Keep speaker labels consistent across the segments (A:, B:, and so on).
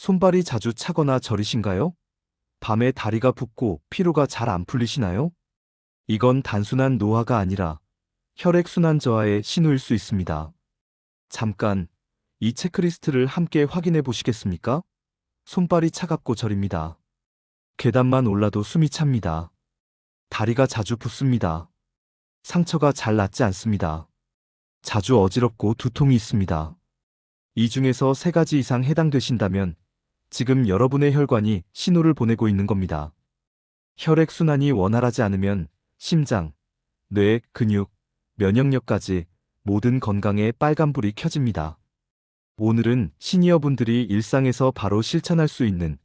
A: 손발이 자주 차거나 저리신가요? 밤에 다리가 붓고 피로가 잘 안 풀리시나요? 이건 단순한 노화가 아니라 혈액순환 저하의 신호일 수 있습니다. 잠깐, 이 체크리스트를 함께 확인해 보시겠습니까? 손발이 차갑고 저립니다. 계단만 올라도 숨이 찹니다. 다리가 자주 붓습니다. 상처가 잘 낫지 않습니다. 자주 어지럽고 두통이 있습니다. 이 중에서 3가지 이상 해당되신다면 지금 여러분의 혈관이 신호를 보내고 있는 겁니다. 혈액순환이 원활하지 않으면 심장, 뇌, 근육, 면역력까지 모든 건강에 빨간불이 켜집니다. 오늘은 시니어분들이 일상에서 바로 실천할 수 있는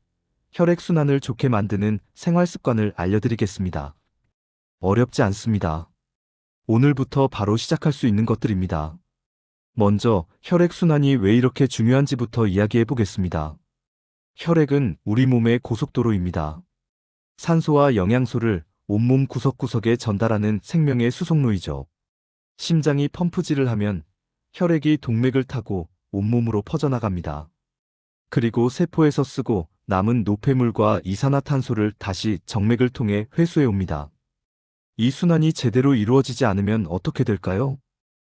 A: 혈액순환을 좋게 만드는 생활습관을 알려드리겠습니다. 어렵지 않습니다. 오늘부터 바로 시작할 수 있는 것들입니다. 먼저 혈액순환이 왜 이렇게 중요한지부터 이야기해 보겠습니다. 혈액은 우리 몸의 고속도로입니다. 산소와 영양소를 온몸 구석구석에 전달하는 생명의 수송로이죠. 심장이 펌프질을 하면 혈액이 동맥을 타고 온몸으로 퍼져나갑니다. 그리고 세포에서 쓰고 남은 노폐물과 이산화탄소를 다시 정맥을 통해 회수해 옵니다. 이 순환이 제대로 이루어지지 않으면 어떻게 될까요?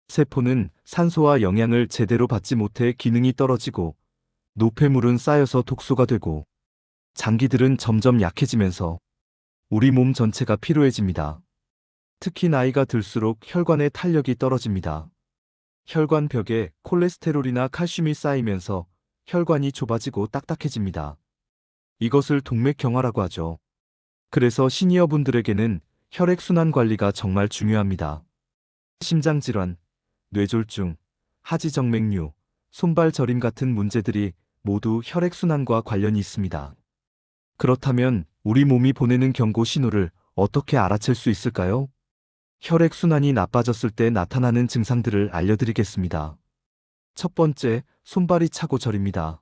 A: 세포는 산소와 영양을 제대로 받지 못해 기능이 떨어지고 노폐물은 쌓여서 독소가 되고 장기들은 점점 약해지면서 우리 몸 전체가 피로해집니다. 특히 나이가 들수록 혈관의 탄력이 떨어집니다. 혈관 벽에 콜레스테롤이나 칼슘이 쌓이면서 혈관이 좁아지고 딱딱해집니다. 이것을 동맥경화라고 하죠. 그래서 시니어분들에게는 혈액순환 관리가 정말 중요합니다. 심장질환, 뇌졸중, 하지정맥류, 손발 저림 같은 문제들이 모두 혈액순환과 관련이 있습니다. 그렇다면 우리 몸이 보내는 경고 신호를 어떻게 알아챌 수 있을까요? 혈액순환이 나빠졌을 때 나타나는 증상들을 알려드리겠습니다. 첫 번째, 손발이 차고 저립니다.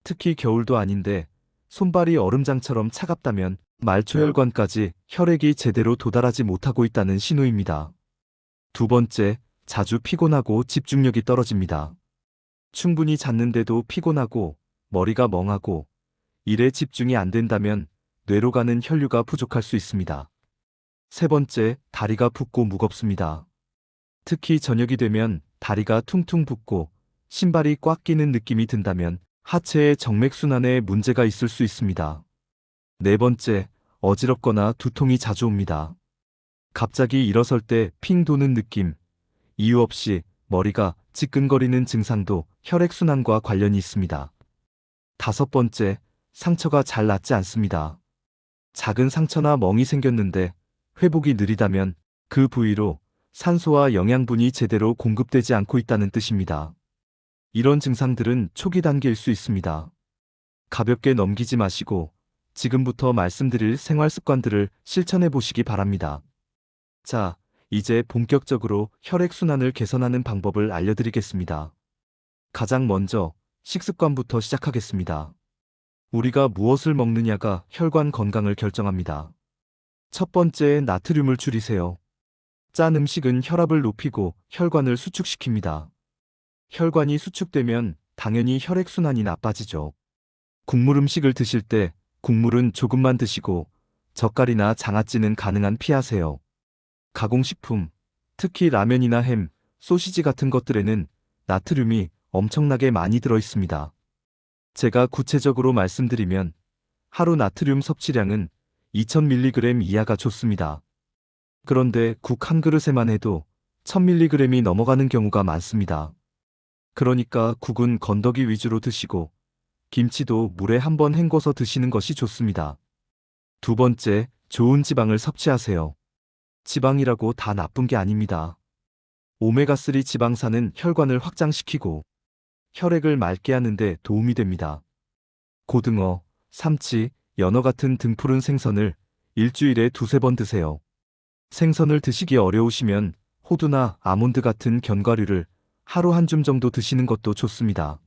A: 특히 겨울도 아닌데 손발이 얼음장처럼 차갑다면 말초혈관까지 혈액이 제대로 도달하지 못하고 있다는 신호입니다. 두 번째, 자주 피곤하고 집중력이 떨어집니다. 충분히 잤는데도 피곤하고 머리가 멍하고 일에 집중이 안 된다면 뇌로 가는 혈류가 부족할 수 있습니다. 세 번째, 다리가 붓고 무겁습니다. 특히 저녁이 되면 다리가 퉁퉁 붓고 신발이 꽉 끼는 느낌이 든다면 하체의 정맥순환에 문제가 있을 수 있습니다. 네 번째, 어지럽거나 두통이 자주 옵니다. 갑자기 일어설 때 핑 도는 느낌, 이유 없이 머리가 지끈거리는 증상도 혈액순환과 관련이 있습니다. 다섯 번째, 상처가 잘 낫지 않습니다. 작은 상처나 멍이 생겼는데 회복이 느리다면 그 부위로 산소와 영양분이 제대로 공급되지 않고 있다는 뜻입니다. 이런 증상들은 초기 단계일 수 있습니다. 가볍게 넘기지 마시고 지금부터 말씀드릴 생활 습관들을 실천해 보시기 바랍니다. 자, 이제 본격적으로 혈액순환을 개선하는 방법을 알려드리겠습니다. 가장 먼저 식습관부터 시작하겠습니다. 우리가 무엇을 먹느냐가 혈관 건강을 결정합니다. 첫 번째, 나트륨을 줄이세요. 짠 음식은 혈압을 높이고 혈관을 수축시킵니다. 혈관이 수축되면 당연히 혈액순환이 나빠지죠. 국물 음식을 드실 때 국물은 조금만 드시고 젓갈이나 장아찌는 가능한 피하세요. 가공식품, 특히 라면이나 햄, 소시지 같은 것들에는 나트륨이 엄청나게 많이 들어 있습니다. 제가 구체적으로 말씀드리면 하루 나트륨 섭취량은 2000mg 이하가 좋습니다. 그런데 국 한 그릇에만 해도 1000mg이 넘어가는 경우가 많습니다. 그러니까 국은 건더기 위주로 드시고 김치도 물에 한번 헹궈서 드시는 것이 좋습니다. 두 번째, 좋은 지방을 섭취하세요. 지방이라고 다 나쁜 게 아닙니다. 오메가3 지방산은 혈관을 확장시키고 혈액을 맑게 하는데 도움이 됩니다. 고등어, 삼치, 연어 같은 등푸른 생선을 일주일에 2~3번 드세요. 생선을 드시기 어려우시면 호두나 아몬드 같은 견과류를 하루 한 줌 정도 드시는 것도 좋습니다.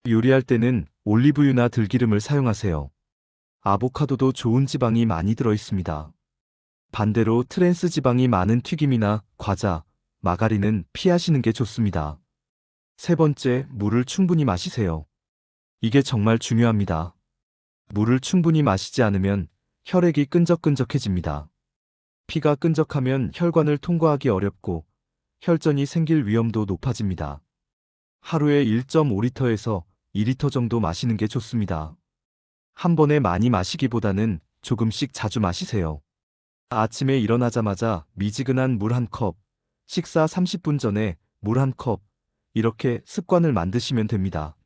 A: 요리할 때는 올리브유나 들기름을 사용하세요. 아보카도도 좋은 지방이 많이 들어 있습니다. 반대로 트랜스 지방이 많은 튀김이나 과자, 마가린은 피하시는 게 좋습니다. 세 번째, 물을 충분히 마시세요. 이게 정말 중요합니다. 물을 충분히 마시지 않으면 혈액이 끈적끈적해집니다. 피가 끈적하면 혈관을 통과하기 어렵고 혈전이 생길 위험도 높아집니다. 하루에 1.5리터에서 2리터 정도 마시는 게 좋습니다. 한 번에 많이 마시기보다는 조금씩 자주 마시세요. 아침에 일어나자마자 미지근한 물 한 컵, 식사 30분 전에 물 한 컵, 이렇게 습관을 만드시면 됩니다.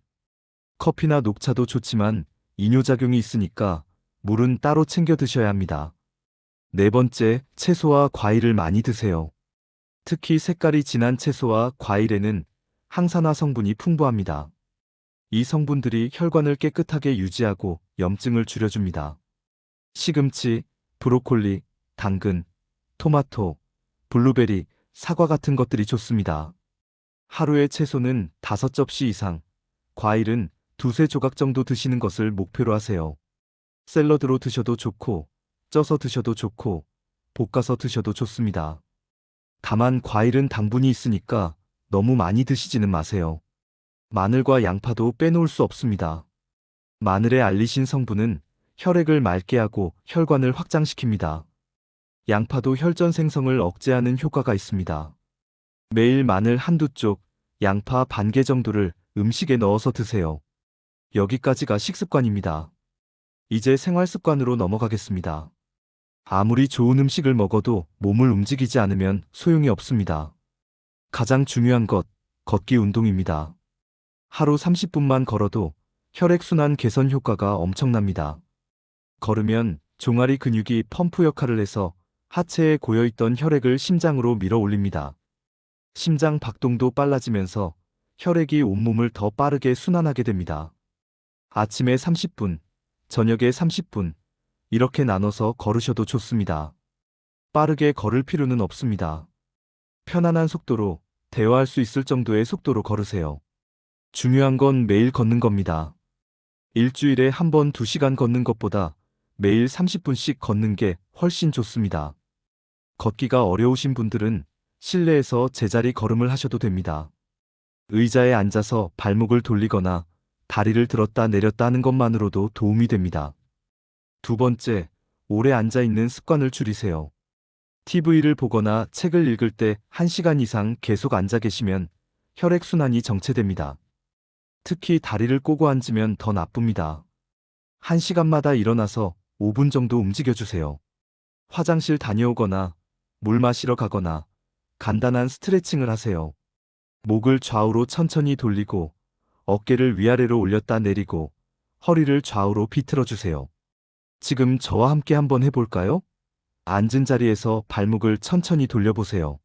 A: 커피나 녹차도 좋지만 이뇨작용이 있으니까 물은 따로 챙겨 드셔야 합니다. 네 번째, 채소와 과일을 많이 드세요. 특히 색깔이 진한 채소와 과일에는 항산화 성분이 풍부합니다. 이 성분들이 혈관을 깨끗하게 유지하고 염증을 줄여줍니다. 시금치, 브로콜리, 당근, 토마토, 블루베리, 사과 같은 것들이 좋습니다. 하루에 채소는 5접시 이상, 과일은 두세 조각 정도 드시는 것을 목표로 하세요. 샐러드로 드셔도 좋고, 쪄서 드셔도 좋고, 볶아서 드셔도 좋습니다. 다만 과일은 당분이 있으니까 너무 많이 드시지는 마세요. 마늘과 양파도 빼놓을 수 없습니다. 마늘의 알리신 성분은 혈액을 맑게 하고 혈관을 확장시킵니다. 양파도 혈전 생성을 억제하는 효과가 있습니다. 매일 마늘 한두 쪽, 양파 반 개 정도를 음식에 넣어서 드세요. 여기까지가 식습관입니다. 이제 생활습관으로 넘어가겠습니다. 아무리 좋은 음식을 먹어도 몸을 움직이지 않으면 소용이 없습니다. 가장 중요한 것, 걷기 운동입니다. 하루 30분만 걸어도 혈액순환 개선 효과가 엄청납니다. 걸으면 종아리 근육이 펌프 역할을 해서 하체에 고여있던 혈액을 심장으로 밀어 올립니다. 심장 박동도 빨라지면서 혈액이 온몸을 더 빠르게 순환하게 됩니다. 아침에 30분, 저녁에 30분, 이렇게 나눠서 걸으셔도 좋습니다. 빠르게 걸을 필요는 없습니다. 편안한 속도로 대화할 수 있을 정도의 속도로 걸으세요. 중요한 건 매일 걷는 겁니다. 일주일에 한 번 2시간 걷는 것보다 매일 30분씩 걷는 게 훨씬 좋습니다. 걷기가 어려우신 분들은 실내에서 제자리 걸음을 하셔도 됩니다. 의자에 앉아서 발목을 돌리거나 다리를 들었다 내렸다 하는 것만으로도 도움이 됩니다. 두 번째, 오래 앉아 있는 습관을 줄이세요. TV를 보거나 책을 읽을 때 1시간 이상 계속 앉아 계시면 혈액순환이 정체됩니다. 특히 다리를 꼬고 앉으면 더 나쁩니다. 1시간마다 일어나서 5분 정도 움직여주세요. 화장실 다녀오거나 물 마시러 가거나 간단한 스트레칭을 하세요. 목을 좌우로 천천히 돌리고 어깨를 위아래로 올렸다 내리고 허리를 좌우로 비틀어주세요. 지금 저와 함께 한번 해볼까요? 앉은 자리에서 발목을 천천히 돌려보세요.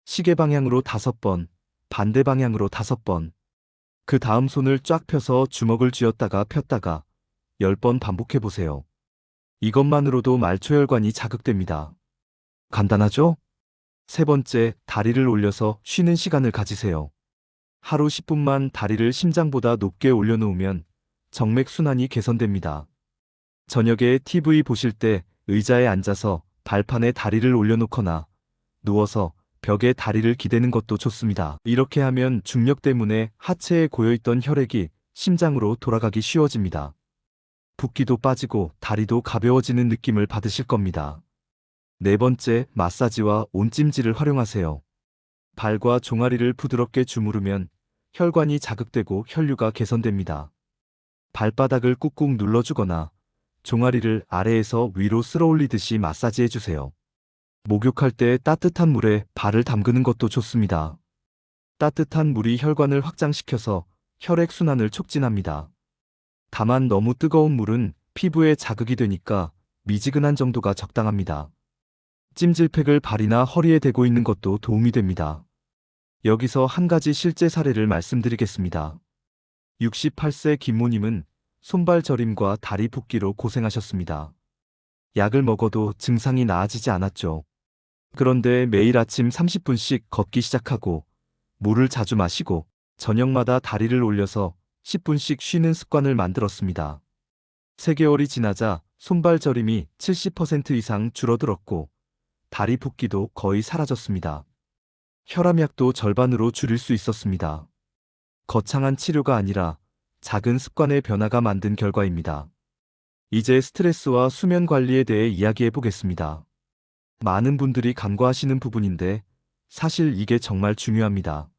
A: 시계 방향으로 5번, 반대 방향으로 5번. 그 다음 손을 쫙 펴서 주먹을 쥐었다가 폈다가 10번 반복해보세요. 이것만으로도 말초혈관이 자극됩니다. 간단하죠? 세 번째, 다리를 올려서 쉬는 시간을 가지세요. 하루 10분만 다리를 심장보다 높게 올려놓으면 정맥순환이 개선됩니다. 저녁에 TV 보실 때 의자에 앉아서 발판에 다리를 올려놓거나 누워서 벽에 다리를 기대는 것도 좋습니다. 이렇게 하면 중력 때문에 하체에 고여있던 혈액이 심장으로 돌아가기 쉬워집니다. 붓기도 빠지고 다리도 가벼워지는 느낌을 받으실 겁니다. 네 번째, 마사지와 온찜질을 활용하세요. 발과 종아리를 부드럽게 주무르면 혈관이 자극되고 혈류가 개선됩니다. 발바닥을 꾹꾹 눌러주거나 종아리를 아래에서 위로 쓸어올리듯이 마사지해주세요. 목욕할 때 따뜻한 물에 발을 담그는 것도 좋습니다. 따뜻한 물이 혈관을 확장시켜서 혈액순환을 촉진합니다. 다만 너무 뜨거운 물은 피부에 자극이 되니까 미지근한 정도가 적당합니다. 찜질팩을 발이나 허리에 대고 있는 것도 도움이 됩니다. 여기서 한 가지 실제 사례를 말씀드리겠습니다. 68세 김모님은 손발 저림과 다리 붓기로 고생하셨습니다. 약을 먹어도 증상이 나아지지 않았죠. 그런데 매일 아침 30분씩 걷기 시작하고 물을 자주 마시고 저녁마다 다리를 올려서 10분씩 쉬는 습관을 만들었습니다. 3개월이 지나자 손발 저림이 70% 이상 줄어들었고 다리 붓기도 거의 사라졌습니다. 혈압약도 절반으로 줄일 수 있었습니다. 거창한 치료가 아니라 작은 습관의 변화가 만든 결과입니다. 이제 스트레스와 수면 관리에 대해 이야기해 보겠습니다. 많은 분들이 간과하시는 부분인데 사실 이게 정말 중요합니다.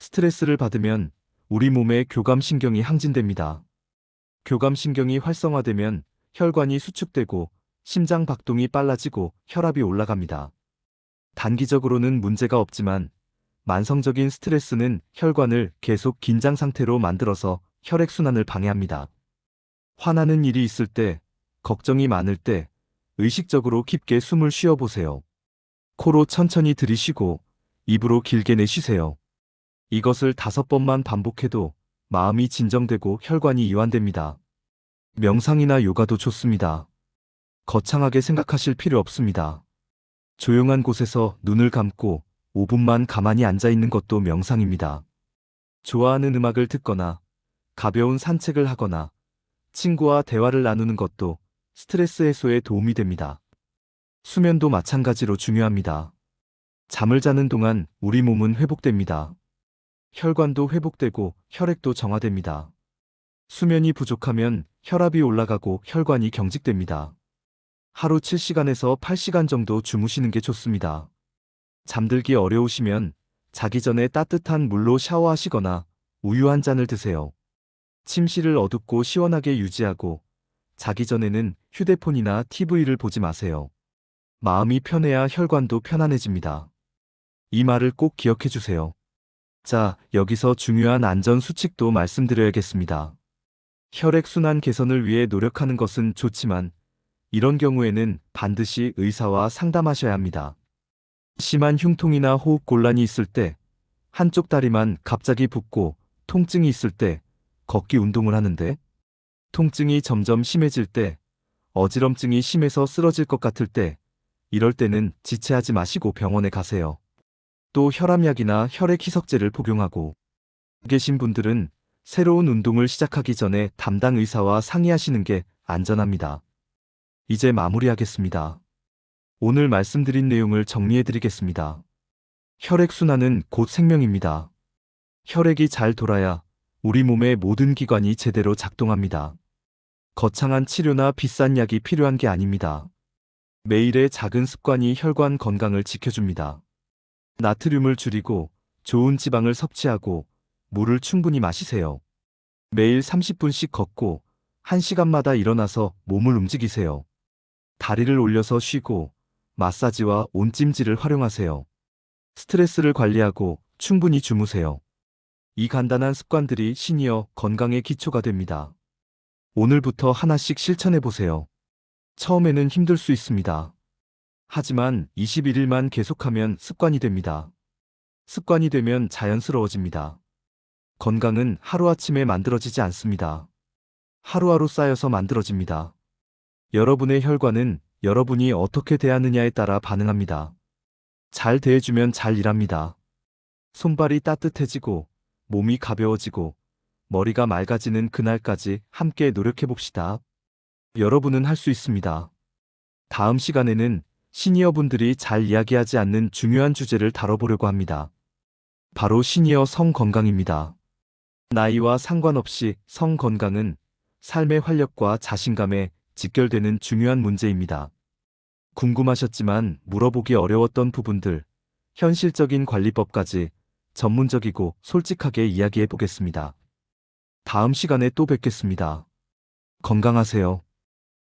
A: 스트레스를 받으면 우리 몸의 교감신경이 항진됩니다. 교감신경이 활성화되면 혈관이 수축되고 심장 박동이 빨라지고 혈압이 올라갑니다. 단기적으로는 문제가 없지만 만성적인 스트레스는 혈관을 계속 긴장 상태로 만들어서 혈액순환을 방해합니다. 화나는 일이 있을 때, 걱정이 많을 때, 의식적으로 깊게 숨을 쉬어보세요. 코로 천천히 들이쉬고, 입으로 길게 내쉬세요. 이것을 5번만 반복해도 마음이 진정되고 혈관이 이완됩니다. 명상이나 요가도 좋습니다. 거창하게 생각하실 필요 없습니다. 조용한 곳에서 눈을 감고 5분만 가만히 앉아 있는 것도 명상입니다. 좋아하는 음악을 듣거나 가벼운 산책을 하거나 친구와 대화를 나누는 것도 스트레스 해소에 도움이 됩니다. 수면도 마찬가지로 중요합니다. 잠을 자는 동안 우리 몸은 회복됩니다. 혈관도 회복되고 혈액도 정화됩니다. 수면이 부족하면 혈압이 올라가고 혈관이 경직됩니다. 하루 7시간에서 8시간 정도 주무시는 게 좋습니다. 잠들기 어려우시면 자기 전에 따뜻한 물로 샤워하시거나 우유 한 잔을 드세요. 침실을 어둡고 시원하게 유지하고 자기 전에는 휴대폰이나 TV를 보지 마세요. 마음이 편해야 혈관도 편안해집니다. 이 말을 꼭 기억해 주세요. 자, 여기서 중요한 안전 수칙도 말씀드려야겠습니다. 혈액순환 개선을 위해 노력하는 것은 좋지만 이런 경우에는 반드시 의사와 상담하셔야 합니다. 심한 흉통이나 호흡 곤란이 있을 때, 한쪽 다리만 갑자기 붓고 통증이 있을 때 걷기 운동을 하는데, 통증이 점점 심해질 때, 어지럼증이 심해서 쓰러질 것 같을 때, 이럴 때는 지체하지 마시고 병원에 가세요. 또 혈압약이나 혈액 희석제를 복용하고 계신 분들은 새로운 운동을 시작하기 전에 담당 의사와 상의하시는 게 안전합니다. 이제 마무리하겠습니다. 오늘 말씀드린 내용을 정리해드리겠습니다. 혈액순환은 곧 생명입니다. 혈액이 잘 돌아야 우리 몸의 모든 기관이 제대로 작동합니다. 거창한 치료나 비싼 약이 필요한 게 아닙니다. 매일의 작은 습관이 혈관 건강을 지켜줍니다. 나트륨을 줄이고 좋은 지방을 섭취하고 물을 충분히 마시세요. 매일 30분씩 걷고 1시간마다 일어나서 몸을 움직이세요. 다리를 올려서 쉬고 마사지와 온찜질을 활용하세요. 스트레스를 관리하고 충분히 주무세요. 이 간단한 습관들이 시니어 건강의 기초가 됩니다. 오늘부터 하나씩 실천해 보세요. 처음에는 힘들 수 있습니다. 하지만 21일만 계속하면 습관이 됩니다. 습관이 되면 자연스러워집니다. 건강은 하루아침에 만들어지지 않습니다. 하루하루 쌓여서 만들어집니다. 여러분의 혈관은 여러분이 어떻게 대하느냐에 따라 반응합니다. 잘 대해주면 잘 일합니다. 손발이 따뜻해지고 몸이 가벼워지고 머리가 맑아지는 그날까지 함께 노력해봅시다. 여러분은 할 수 있습니다. 다음 시간에는 시니어분들이 잘 이야기하지 않는 중요한 주제를 다뤄보려고 합니다. 바로 시니어 성 건강입니다. 나이와 상관없이 성 건강은 삶의 활력과 자신감에 직결되는 중요한 문제입니다. 궁금하셨지만 물어보기 어려웠던 부분들, 현실적인 관리법까지 전문적이고 솔직하게 이야기해 보겠습니다. 다음 시간에 또 뵙겠습니다. 건강하세요.